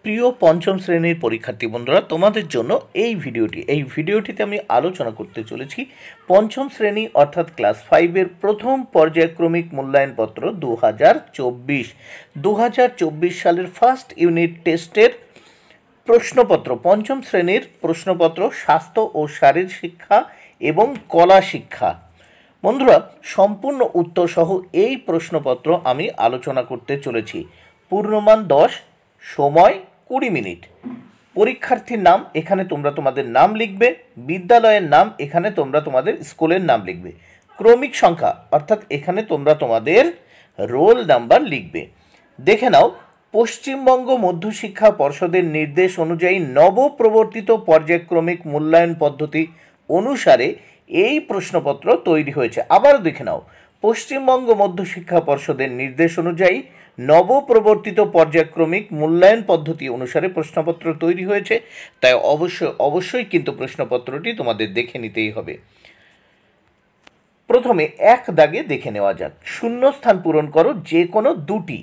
প্রিয় পঞ্চম শ্রেণীর পরীক্ষার্থী বন্ধুরা, তোমাদের জন্য এই ভিডিওটিতে আমি আলোচনা করতে চলেছি পঞ্চম শ্রেণী অর্থাৎ ক্লাস 5-এর প্রথম পর্যায়ক্রমিক মূল্যায়নপত্র 2024 সালের ফার্স্ট ইউনিট টেস্টের প্রশ্নপত্র, পঞ্চম শ্রেণীর প্রশ্নপত্র স্বাস্থ্য ও শারীর শিক্ষা এবং কলা শিক্ষা। বন্ধুরা, সম্পূর্ণ উত্তর সহ এই প্রশ্নপত্র আমি আলোচনা করতে চলেছি। পূর্ণমান 10, সময় 20 মিনিট। পরীক্ষার্থীর নাম এখানে তোমরা তোমাদের নাম লিখবে, বিদ্যালয়ের নাম এখানে তোমরা তোমাদের স্কুলের নাম লিখবে, ক্রমিক সংখ্যা অর্থাৎ এখানে তোমরা তোমাদের রোল নাম্বার লিখবে। দেখে নাও, পশ্চিমবঙ্গ মধ্যশিক্ষা পর্ষদের নির্দেশ অনুযায়ী নবপ্রবর্তিত পর্যায়ক্রমিক মূল্যায়ন পদ্ধতি অনুসারে এই প্রশ্নপত্র তৈরি হয়েছে। আবারও দেখে নাও, পশ্চিমবঙ্গ মধ্যশিক্ষা পর্ষদের নির্দেশ অনুযায়ী নবপ্রবর্তিত পর্যায়ক্রমিক মূল্যায়ন পদ্ধতি অনুসারে প্রশ্নপত্র তৈরি হয়েছে। তাই অবশ্যই কিন্তু প্রশ্নপত্রটি তোমাদের দেখে নিতেই হবে। প্রথমে এক দাগে দেখে নেওয়া যাক। শূন্যস্থান পূরণ করো যে কোনো দুটি।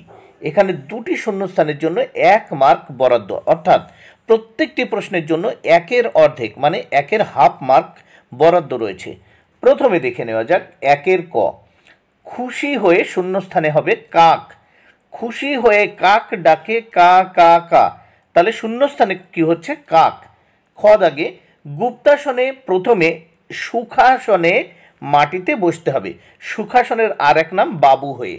এখানে দুটি শূন্যস্থানের জন্য 1 মার্ক বরাদ্দ, অর্থাৎ প্রত্যেকটি প্রশ্নের জন্য 1-এর অর্ধেক মানে 1-এর হাফ মার্ক বরাদ্দ রয়েছে। প্রথমে দেখে নেওয়া যাক 1-এর ক। খুশি হয়ে শূন্যস্থানে হবে কাক। খুশি হয়ে কাক ডাকে কা কা কা, তাহলে শূন্যস্থানে কি হচ্ছে কাক। খ দাগে গুপ্তাসনে প্রথমে সুখাসনে মাটিতে বসতে হবে। সুখাসনের আর এক নাম বাবু হয়ে,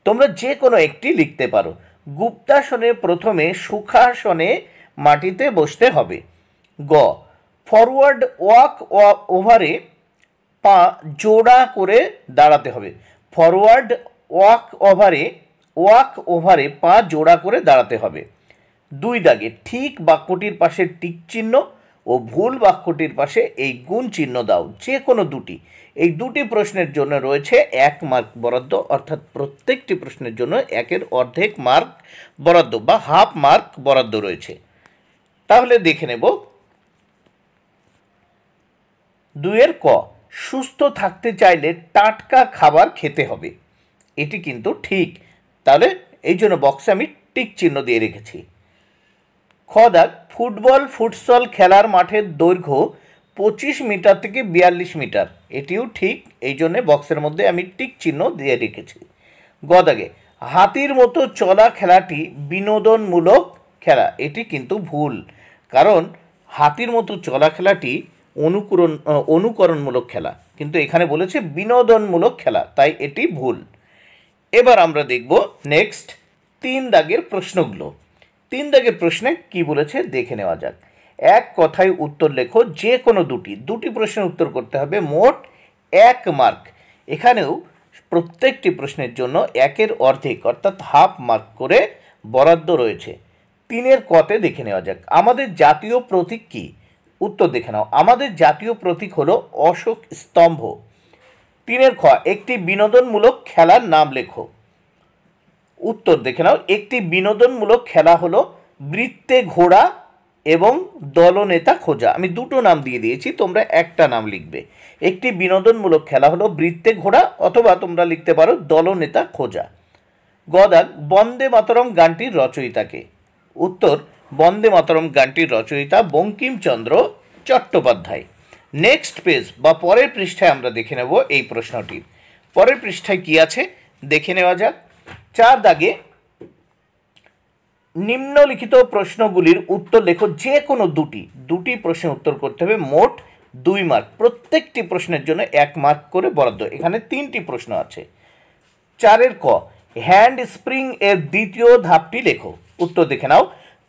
তোমরা যে কোনো একটি লিখতে পারো। গুপ্তাসনে প্রথমে সুখাসনে মাটিতে বসতে হবে। গ ফরওয়ার্ড ওয়াক ওভারে পা জোড়া করে দাঁড়াতে হবে। ফরওয়ার্ড ওয়াক ওভারে পা জোড়া করে দাঁড়াতে হবে। 2 দাগে ঠিক বাক্যটির পাশে টিক চিহ্ন ও ভুল বাক্যটির পাশে এই গুণ চিহ্ন দাও, যে কোনো দুটি। এই দুটি প্রশ্নের জন্য রয়েছে 1 মার্ক বরাদ্দ, অর্থাৎ প্রত্যেকটি প্রশ্নের জন্য 1-এর অর্ধেক মার্ক বরাদ্দ বা হাফ মার্ক বরাদ্দ রয়েছে। তাহলে দেখে নেব 2-এর ক। সুস্থ থাকতে চাইলে টাটকা খাবার খেতে হবে। এটি কিন্তু ঠিক, তাহলে এই জন্য বক্সে আমি টিক চিহ্ন দিয়ে রেখেছি। খ দাগ ফুটসল খেলার মাঠের দৈর্ঘ্য 25 মিটার থেকে 42 মিটার। এটিও ঠিক, এই জন্যে বক্সের মধ্যে আমি টিক চিহ্ন দিয়ে রেখেছি। গ দাগে হাতির মতো চলা খেলাটি বিনোদনমূলক খেলা। এটি কিন্তু ভুল, কারণ হাতির মতো চলা খেলাটি অনুকরণমূলক খেলা, কিন্তু এখানে বলেছে বিনোদনমূলক খেলা, তাই এটি ভুল। এবার আমরা দেখব নেক্সট 3 দাগের প্রশ্নগুলো। 3 দাগের প্রশ্নে কি বলেছে দেখে নেওয়া যাক। এক কথায় উত্তর লেখো যে কোনো দুটি প্রশ্নের উত্তর করতে হবে, মোট 1 মার্ক। এখানেও প্রত্যেকটি প্রশ্নের জন্য 1-এর অর্ধেক অর্থাৎ হাফ মার্ক করে বরাদ্দ রয়েছে। 3-এর কতে দেখে নেওয়া যাক। আমাদের জাতীয় প্রতীক কি? উত্তর দেখে নাও। আমাদের জাতীয় প্রতীক হলো অশোক স্তম্ভ। 3-এর খ। একটি বিনোদনমূলক খেলার নাম লেখো। উত্তর দেখে নাও। একটি বিনোদনমূলক খেলা হলো বৃত্তে ঘোড়া এবং দলনেতা খোঁজা। আমি দুটো নাম দিয়ে দিয়েছি, তোমরা একটা নাম লিখবে। একটি বিনোদনমূলক খেলা হলো বৃত্তে ঘোড়া, অথবা তোমরা লিখতে পারো দলনেতা খোঁজা। গ দাগ বন্দে মাতরম গানটির রচয়িতাকে। উত্তর বন্দে মাতরম গানটির রচয়িতা বঙ্কিমচন্দ্র চট্টোপাধ্যায়। নেক্সট পেজ বা পরের পৃষ্ঠায় আমরা দেখে নেব এই প্রশ্নটির। পরের পৃষ্ঠায় কি আছে দেখে নেওয়া যাক। 4 দাগে নিম্নলিখিত প্রশ্নগুলির উত্তর লেখো যে কোনো দুটি প্রশ্নের উত্তর করতে হবে, মোট 2 মার্ক। প্রত্যেকটি প্রশ্নের জন্য 1 মার্ক করে বরাদ্দ। এখানে 3টি প্রশ্ন আছে। 4-এর ক। হ্যান্ড স্প্রিং এর দ্বিতীয় ধাপটি লেখো। উত্তর দেখে নাও।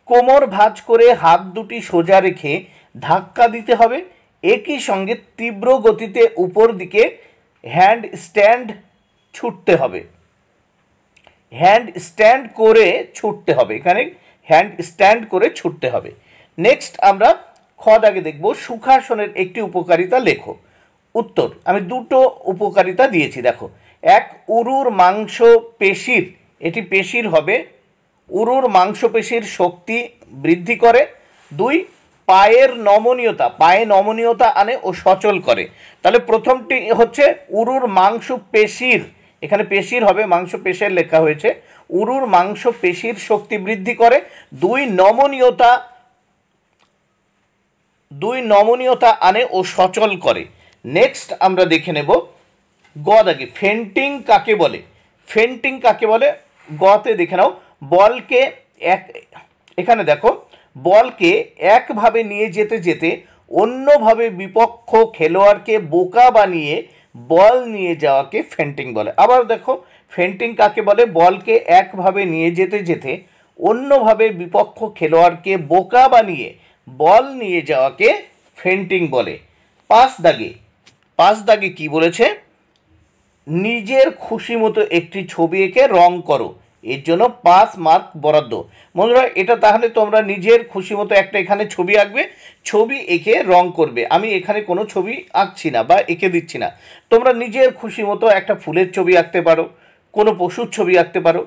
কোমর ভাঁজ করে হাত দুটি সোজা রেখে ধাক্কা দিতে হবে। একই সঙ্গে তীব্র গতিতে উপর দিকে হ্যান্ড স্ট্যান্ড ছুটতে হবে। হ্যান্ড স্ট্যান্ড করে ছুটতে হবে, এখানে হ্যান্ড স্ট্যান্ড করে ছুটতে হবে। নেক্সট আমরা খ দাগে দেখব সুখাসনের একটি উপকারিতা লেখো। উত্তর আমি দুটো উপকারিতা দিয়েছি, দেখো। 1 উরুর মাংসপেশির, এটি পেশির হবে, উরুর মাংসপেশির শক্তি বৃদ্ধি করে। 2 পায়ে নমনীয়তা আনে ও সচল করে। তাহলে প্রথমটি হচ্ছে উরুর মাংসপেশির, এখানে পেশির হবে, মাংসপেশির লেখা হয়েছে। উরুর মাংস পেশির শক্তি বৃদ্ধি করে। 2 নমনীয়তা আনে ও সচল করে। নেক্সট আমরা দেখে নেব গ দাগে ফেন্টিং কাকে বলে। ফেন্টিং কাকে বলে গতে দেখে নাও। বলকে এখানে দেখো বলকে একভাবে নিয়ে যেতে যেতে অন্যভাবে বিপক্ষ খেলোয়াড়কে বোকা বানিয়ে বল নিয়ে যাওয়াকে ফেন্টিং বলে। আবার দেখো ফেন্টিং কাকে বলে, বলকে একভাবে নিয়ে যেতে যেতে অন্যভাবে বিপক্ষ খেলোয়াড়কে বোকা বানিয়ে বল নিয়ে যাওয়াকে ফেন্টিং বলে। 5 দাগে কি বলেছে, নিজের খুশি মতো একটি ছবি এঁকে রং করো, এর জন্য 5 মার্ক বরাদ্দ। বন্ধুরা এটা তাহলে তোমরা নিজের খুশি মতো একটা এখানে ছবি আঁকবে, ছবি এঁকে রং করবে। আমি এখানে কোনো ছবি আঁকছি না বা এঁকে দিচ্ছি না, তোমরা নিজের খুশি মতো একটা ফুলের ছবি আঁকতে পারো, কোনো পশুর ছবি আঁকতে পারো,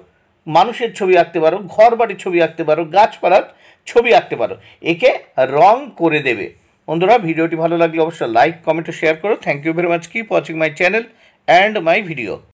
মানুষের ছবি আঁকতে পারো, ঘর বাড়ির ছবি আঁকতে পারো, গাছপালার ছবি আঁকতে পারো, একে রং করে দেবে। বন্ধুরা ভিডিওটি ভালো লাগলে অবশ্যই লাইক কমেন্ট ও শেয়ার করো। Thank you very much, keep watching my channel and my video.